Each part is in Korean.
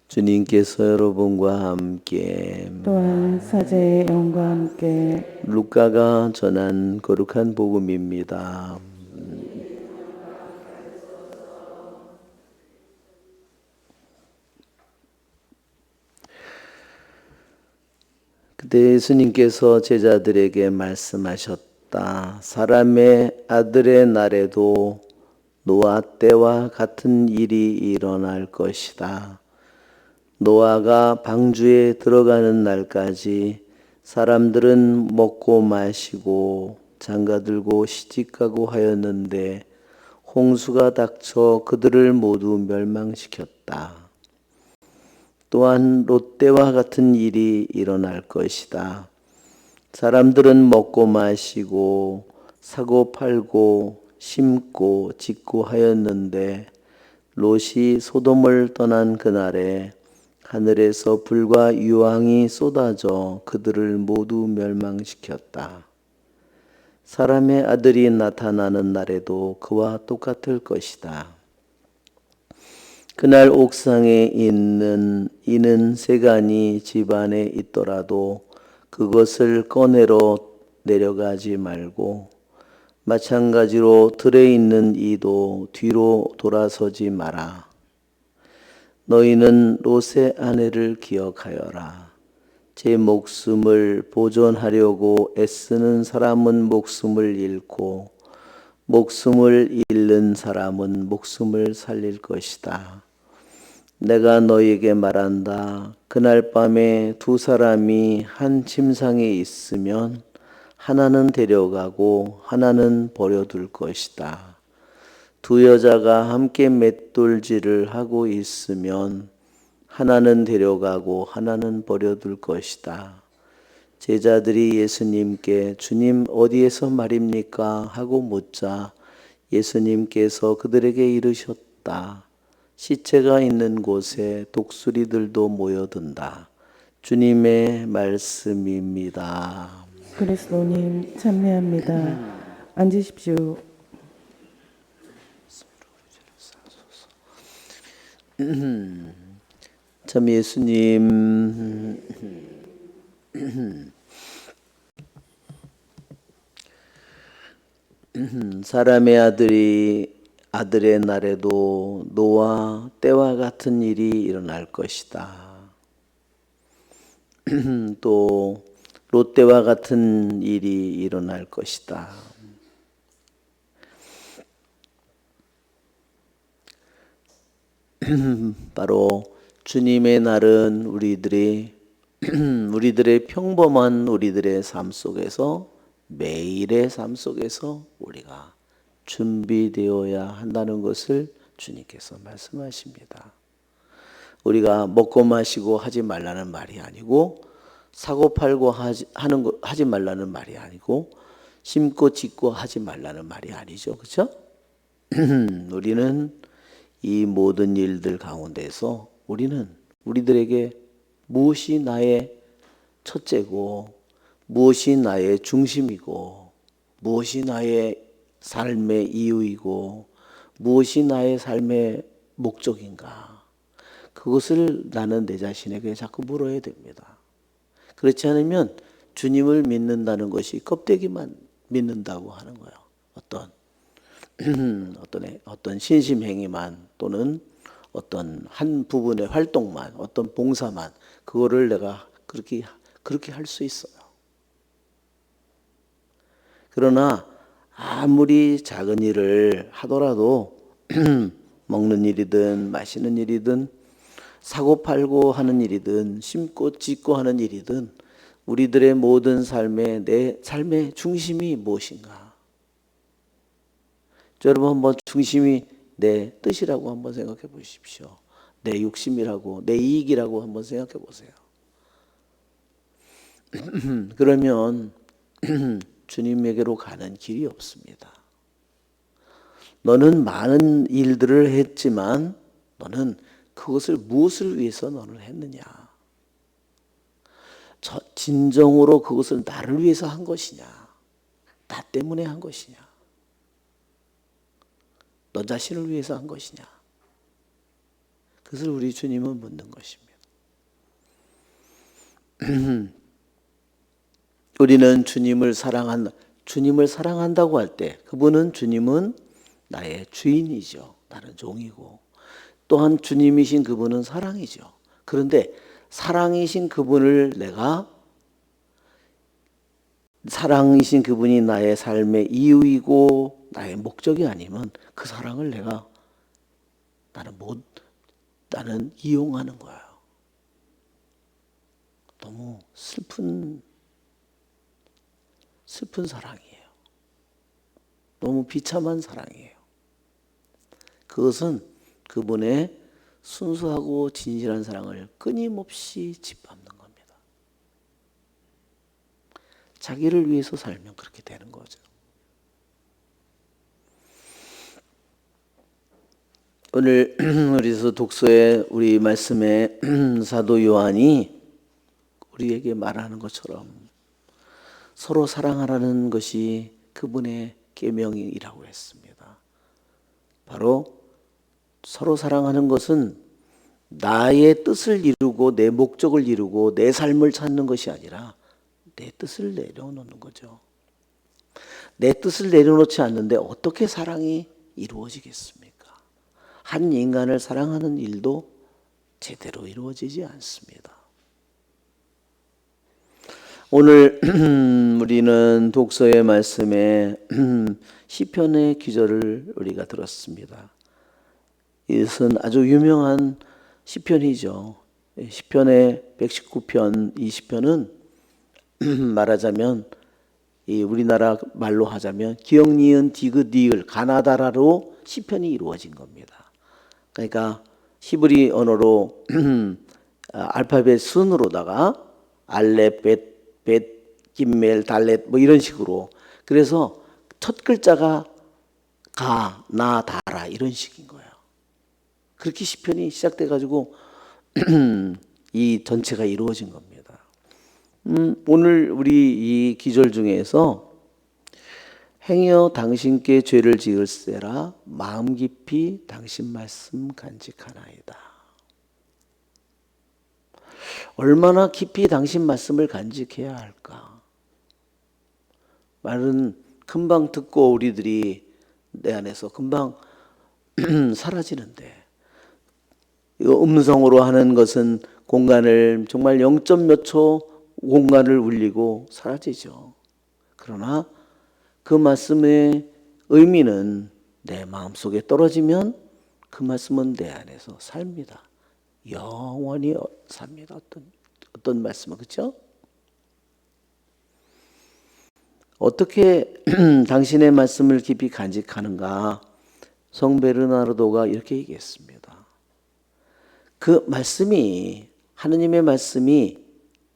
주님께서 여러분과 함께 또한 사제의 영과 함께 루카가 전한 거룩한 복음입니다. 그때 예수님께서 제자들에게 말씀하셨다. 사람의 아들의 날에도 노아 때와 같은 일이 일어날 것이다. 노아가 방주에 들어가는 날까지 사람들은 먹고 마시고 장가들고 시집가고 하였는데 홍수가 닥쳐 그들을 모두 멸망시켰다. 또한 롯데와 같은 일이 일어날 것이다. 사람들은 먹고 마시고 사고 팔고 심고 짓고 하였는데 롯이 소돔을 떠난 그날에 하늘에서 불과 유황이 쏟아져 그들을 모두 멸망시켰다. 사람의 아들이 나타나는 날에도 그와 똑같을 것이다. 그날 옥상에 있는 이는 세간이 집안에 있더라도 그것을 꺼내러 내려가지 말고 마찬가지로 들에 있는 이도 뒤로 돌아서지 마라. 너희는 롯의 아내를 기억하여라. 제 목숨을 보존하려고 애쓰는 사람은 목숨을 잃고 목숨을 잃는 사람은 목숨을 살릴 것이다. 내가 너희에게 말한다. 그날 밤에 두 사람이 한 침상에 있으면 하나는 데려가고 하나는 버려둘 것이다. 두 여자가 함께 맷돌질을 하고 있으면 하나는 데려가고 하나는 버려둘 것이다. 제자들이 예수님께 주님 어디에서 말입니까? 하고 묻자 예수님께서 그들에게 이르셨다. 시체가 있는 곳에 독수리들도 모여든다. 주님의 말씀입니다. 그리스도님 참여합니다. 앉으십시오. 참 예수님 사람의 아들의 날에도 노아 때와 같은 일이 일어날 것이다. 또 롯데와 같은 일이 일어날 것이다. 바로 주님의 날은 우리들의 평범한 우리들의 삶 속에서 매일의 삶 속에서 우리가 준비되어야 한다는 것을 주님께서 말씀하십니다. 우리가 먹고 마시고 하지 말라는 말이 아니고 사고 팔고 하지 말라는 말이 아니고 심고 짓고 하지 말라는 말이 아니죠. 그렇죠? 우리는 이 모든 일들 가운데서 우리는 우리들에게 무엇이 나의 첫째고 무엇이 나의 중심이고 무엇이 나의 삶의 이유이고 무엇이 나의 삶의 목적인가 그것을 나는 내 자신에게 자꾸 물어야 됩니다. 그렇지 않으면 주님을 믿는다는 것이 껍데기만 믿는다고 하는 거예요. 어떤 신심행위만 또는 어떤 한 부분의 활동만 어떤 봉사만 그거를 내가 그렇게 할 수 있어요. 그러나 아무리 작은 일을 하더라도 먹는 일이든 마시는 일이든 사고 팔고 하는 일이든 심고 짓고 하는 일이든 우리들의 모든 내 삶의 중심이 무엇인가? 여러분 한번 중심이 내 뜻이라고 한번 생각해 보십시오. 내 욕심이라고 내 이익이라고 한번 생각해 보세요. 그러면 주님에게로 가는 길이 없습니다. 너는 많은 일들을 했지만 너는 그것을 무엇을 위해서 너는 했느냐? 진정으로 그것을 나를 위해서 한 것이냐? 나 때문에 한 것이냐? 너 자신을 위해서 한 것이냐? 그것을 우리 주님은 묻는 것입니다. 우리는 주님을 사랑한다고 할 때 주님은 나의 주인이죠. 나는 종이고 또한 주님이신 그분은 사랑이죠. 그런데 사랑이신 그분이 나의 삶의 이유이고 나의 목적이 아니면 그 사랑을 나는 이용하는 거예요. 너무 슬픈 사랑이에요. 너무 비참한 사랑이에요. 그것은 그분의 순수하고 진실한 사랑을 끊임없이 짓밟는 겁니다. 자기를 위해서 살면 그렇게 되는 거죠. 오늘 우리 독서의 우리 말씀에 사도 요한이 우리에게 말하는 것처럼 서로 사랑하라는 것이 그분의 계명이라고 했습니다. 바로 서로 사랑하는 것은 나의 뜻을 이루고 내 목적을 이루고 내 삶을 찾는 것이 아니라 내 뜻을 내려놓는 거죠. 내 뜻을 내려놓지 않는데 어떻게 사랑이 이루어지겠습니까? 한 인간을 사랑하는 일도 제대로 이루어지지 않습니다. 오늘 우리는 독서의 말씀에 시편의 기절을 우리가 들었습니다. 이것은 아주 유명한 시편이죠. 시편의 119편, 이 시편은 말하자면 이 우리나라 말로 하자면 기역, 니은, 디귿, 리을, 가나다라로 시편이 이루어진 겁니다. 그러니까 히브리 언어로 알파벳 순으로다가 알렙, 벳, 김멜, 달렛 뭐 이런 식으로, 그래서 첫 글자가 가, 나, 다라 이런 식인 거예요. 그렇게 시편이 시작돼 가지고 이 전체가 이루어진 겁니다. 오늘 우리 이 기절 중에서 행여 당신께 죄를 지을세라 마음 깊이 당신 말씀 간직하나이다. 얼마나 깊이 당신 말씀을 간직해야 할까? 말은 금방 듣고 우리들이 내 안에서 금방 사라지는데, 이거 음성으로 하는 것은 공간을 정말 0. 몇 초 공간을 울리고 사라지죠. 그러나 그 말씀의 의미는 내 마음속에 떨어지면 그 말씀은 내 안에서 삽니다. 영원히 삽니다. 어떤 말씀은, 그렇죠? 어떻게 당신의 말씀을 깊이 간직하는가? 성 베르나르도가 이렇게 얘기했습니다. 그 말씀이, 하느님의 말씀이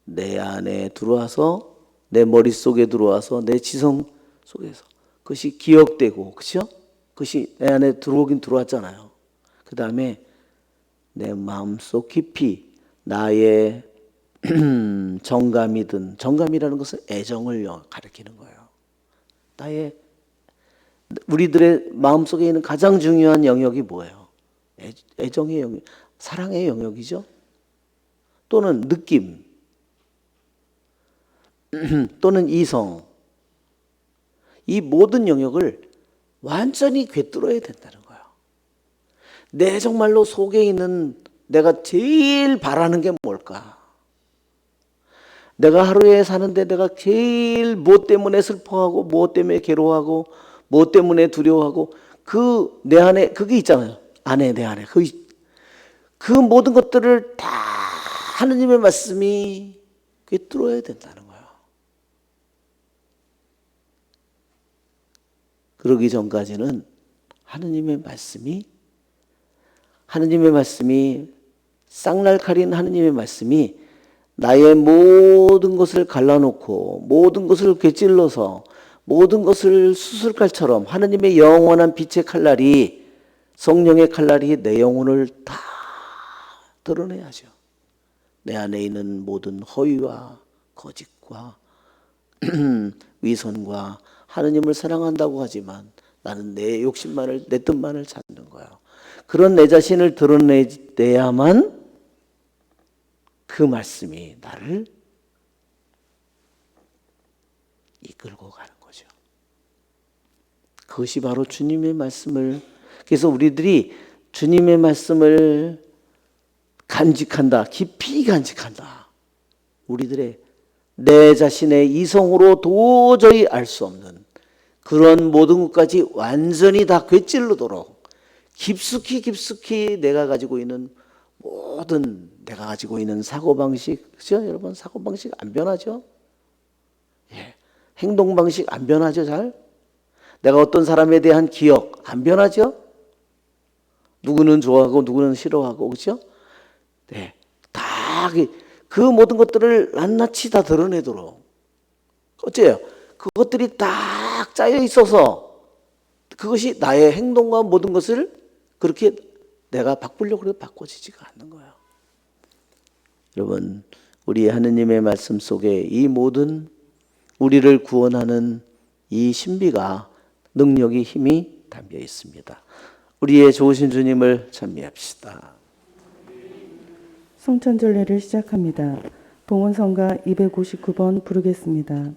내 안에 들어와서, 내 머릿속에 들어와서, 내 지성 속에서 그것이 기억되고, 그렇죠? 그것이 내 안에 들어오긴 들어왔잖아요. 그 다음에 내 마음속 깊이 나의 정감이든, 정감이라는 것은 애정을 가리키는 거예요. 우리들의 마음속에 있는 가장 중요한 영역이 뭐예요? 애정의 영역, 사랑의 영역이죠. 또는 느낌, 또는 이성, 이 모든 영역을 완전히 꿰뚫어야 된다는 거예요. 내 정말로 속에 있는 내가 제일 바라는 게 뭘까? 내가 하루에 사는데 내가 제일 뭐 때문에 슬퍼하고, 뭐 때문에 괴로워하고, 뭐 때문에 두려워하고, 그 내 안에 그게 있잖아요. 내 안에 그 모든 것들을 다 하느님의 말씀이 꿰뚫어야 된다는 거예요. 그러기 전까지는 하느님의 말씀이 쌍날칼인 하느님의 말씀이 나의 모든 것을 갈라놓고, 모든 것을 꿰찔러서, 모든 것을 수술칼처럼 하느님의 영원한 빛의 칼날이, 성령의 칼날이 내 영혼을 다 드러내야죠. 내 안에 있는 모든 허위와 거짓과 위선과, 하느님을 사랑한다고 하지만 나는 내 욕심만을, 내 뜻만을 찾는 거예요. 그런 내 자신을 드러내야만 그 말씀이 나를 이끌고 가는 거죠. 그것이 바로 주님의 말씀을, 그래서 우리들이 주님의 말씀을 간직한다, 깊이 간직한다. 우리들의 내 자신의 이성으로 도저히 알 수 없는 그런 모든 것까지 완전히 다 꿰찔르도록 깊숙이 내가 가지고 있는 모든, 내가 가지고 있는 사고방식, 그죠? 여러분, 사고방식 안 변하죠? 예. 행동방식 안 변하죠, 잘? 내가 어떤 사람에 대한 기억 안 변하죠? 누구는 좋아하고 누구는 싫어하고, 그죠? 네. 다 그 모든 것들을 낱낱이 다 드러내도록. 어째요? 그것들이 딱 짜여 있어서 그것이 나의 행동과 모든 것을 그렇게 내가 바꾸려고 해도 바꿔지지가 않는 거예요. 여러분, 우리 하느님의 말씀 속에 이 모든 우리를 구원하는 이 신비가, 능력이, 힘이 담겨 있습니다. 우리의 좋으신 주님을 찬미합시다. 성찬절례를 시작합니다. 봉헌성가 259번 부르겠습니다.